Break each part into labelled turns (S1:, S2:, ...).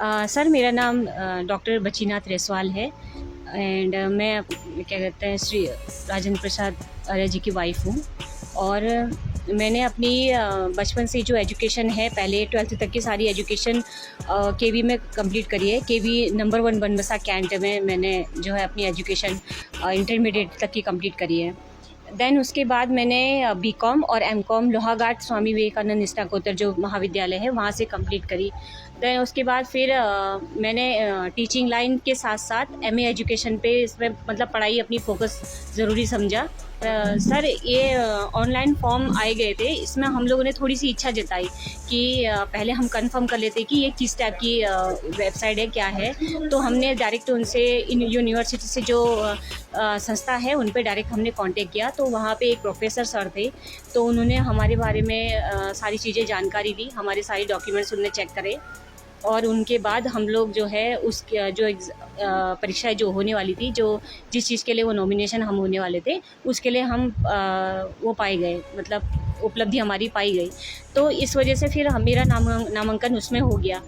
S1: Sir मेरा नाम doctor बचीनाथ रेसवाल है एंड मैं क्या कहते हैं श्री राजेंद्र प्रसाद आर्य जी की वाइफ हूँ। और मैंने अपनी बचपन से जो एजुकेशन है, पहले 12th तक की सारी एजुकेशन केवी में कंप्लीट करी है। केवी नंबर 1 बनबसा कैंट में मैंने जो है अपनी एजुकेशन इंटरमीडिएट तक की कंप्लीट करी है। देन उसके बाद मैंने बीकॉम और एमकॉम लोहाघाट स्वामी विवेकानंद स्नातकोत्तर जो महाविद्यालय है वहाँ से कंप्लीट करी। देन उसके बाद फिर मैंने टीचिंग लाइन के साथ साथ एमए एजुकेशन पे इसमें मतलब पढ़ाई अपनी फोकस ज़रूरी समझा। सर ये ऑनलाइन फॉर्म आए गए थे, इसमें हम लोगों ने थोड़ी सी इच्छा जताई कि पहले हम कंफर्म कर लेते कि ये किस टाइप की वेबसाइट है, क्या है। तो हमने डायरेक्ट उनसे इन यूनिवर्सिटी से जो संस्था है उन पे डायरेक्ट हमने कांटेक्ट किया। तो वहाँ पे एक प्रोफेसर सर थे, तो उन्होंने हमारे बारे में सारी चीज़ें जानकारी दी, हमारे सारे डॉक्यूमेंट्स उन्होंने चेक करे। और उनके बाद हम लोग जो है उस जो परीक्षा जो होने वाली थी, जो जिस चीज़ के लिए वो नॉमिनेशन हम होने वाले थे उसके लिए हम वो पाए गए, मतलब उपलब्धि हमारी पाई गई। तो इस वजह से फिर मेरा नामांकन उसमें हो गया।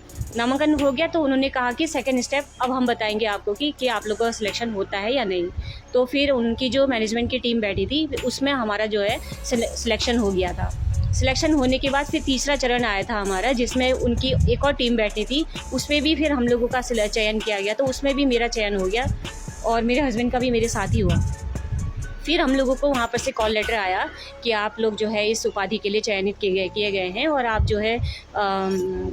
S1: तो उन्होंने कहा कि सेकंड स्टेप अब हम बताएंगे आपको कि आप लोगों का सिलेक्शन होता है या नहीं। तो फिर उनकी जो मैनेजमेंट की टीम बैठी थी उसमें हमारा जो है सिलेक्शन हो गया था। सिलेक्शन होने के बाद फिर तीसरा चरण आया था हमारा, जिसमें उनकी एक और टीम बैठी थी, उसमें भी फिर हम लोगों का चयन किया गया। तो उसमें भी मेरा चयन हो गया और मेरे हस्बैंड का भी मेरे साथ ही हुआ। फिर हम लोगों को वहाँ पर से कॉल लेटर आया कि आप लोग जो है इस उपाधि के लिए चयनित किए गए हैं और आप जो है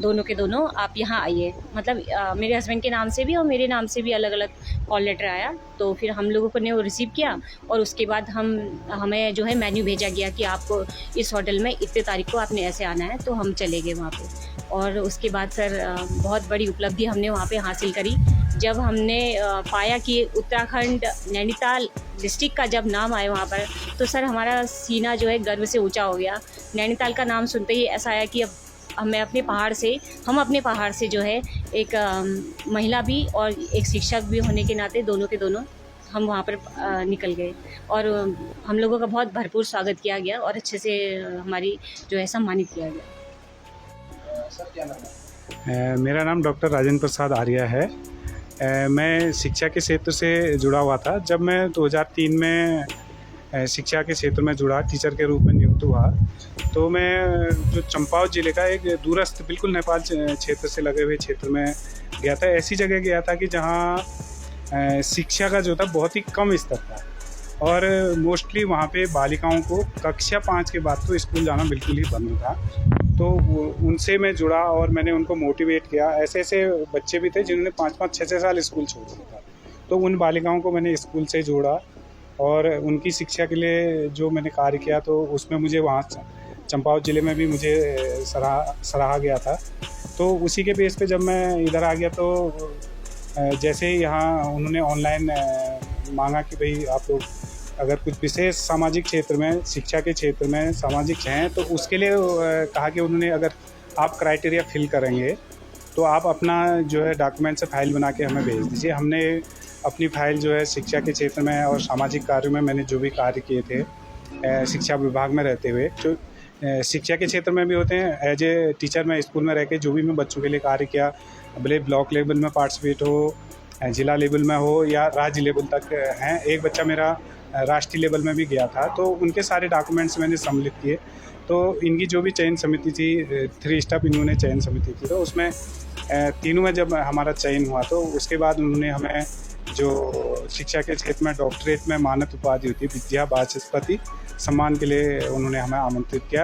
S1: दोनों के दोनों आप यहाँ आइए। मतलब मेरे हस्बैंड के नाम से भी और मेरे नाम से भी अलग अलग कॉल लेटर आया। तो फिर हम लोगों ने वो रिसीव किया और उसके बाद हमें जो है मेन्यू भेजा गया कि आपको इस होटल में इतने तारीख को आपने ऐसे आना है। तो हम चले गए वहाँ पे। और उसके बाद सर बहुत बड़ी उपलब्धि हमने वहाँ पे हासिल करी जब हमने पाया कि उत्तराखंड नैनीताल डिस्ट्रिक्ट का जब नाम आया वहाँ पर, तो सर हमारा सीना जो है गर्व से ऊंचा हो गया। नैनीताल का नाम सुनते ही ऐसा आया कि अब हम अपने पहाड़ से जो है एक महिला भी और एक शिक्षक भी होने के नाते दोनों के दोनों हम वहाँ पर निकल गए और हम लोगों का बहुत भरपूर स्वागत किया गया और अच्छे से हमारी जो है सम्मानित किया गया।
S2: सर क्या नाम है? मेरा नाम डॉक्टर राजेंद्र प्रसाद आर्य है। मैं शिक्षा के क्षेत्र से जुड़ा हुआ था। जब मैं 2003 में शिक्षा के क्षेत्र में जुड़ा, टीचर के रूप में नियुक्त हुआ, तो मैं जो चंपावत ज़िले का एक दूरस्थ बिल्कुल नेपाल क्षेत्र से लगे हुए क्षेत्र में गया था। ऐसी जगह गया था कि जहाँ शिक्षा का जो था बहुत ही कम स्तर था और मोस्टली वहाँ पे बालिकाओं को कक्षा 5 के बाद तो स्कूल जाना बिल्कुल ही बंद था। तो उनसे मैं जुड़ा और मैंने उनको मोटिवेट किया। ऐसे ऐसे बच्चे भी थे जिन्होंने 5-5, 6-6 साल स्कूल छोड़ दिया था। तो उन बालिकाओं को मैंने स्कूल से जोड़ा और उनकी शिक्षा के लिए जो मैंने कार्य किया, तो उसमें मुझे वहाँ चंपावत ज़िले में भी मुझे सराहा गया था। तो उसी के बेस पे जब मैं इधर आ गया, तो जैसे ही यहाँ उन्होंने ऑनलाइन मांगा कि भाई आप लोग अगर कुछ विशेष सामाजिक क्षेत्र में, शिक्षा के क्षेत्र में सामाजिक हैं, तो उसके लिए कहा कि उन्होंने अगर आप क्राइटेरिया फिल करेंगे तो आप अपना जो है डॉक्यूमेंट से फाइल बना के हमें भेज दीजिए। हमने अपनी फाइल जो है शिक्षा के क्षेत्र में और सामाजिक कार्यों में मैंने जो भी कार्य किए थे शिक्षा विभाग में रहते हुए, जो शिक्षा के क्षेत्र में भी होते हैं, एज ए टीचर मैं स्कूल में रह के जो भी मैं बच्चों के लिए कार्य किया, भले ब्लॉक लेवल में पार्टिसिपेट हो, ज़िला लेवल में हो या राज्य लेवल तक हैं। एक बच्चा मेरा राष्ट्रीय लेवल में भी गया था, तो उनके सारे डॉक्यूमेंट्स मैंने सम्मिलित किए। तो इनकी जो भी चयन समिति थी, 3 स्टेप इन्होंने चयन समिति थी, तो उसमें तीनों में जब हमारा चयन हुआ, तो उसके बाद उन्होंने हमें जो शिक्षा के क्षेत्र में डॉक्टरेट में मानद उपाधि होती है, विद्या वाचस्पति सम्मान के लिए उन्होंने हमें आमंत्रित किया।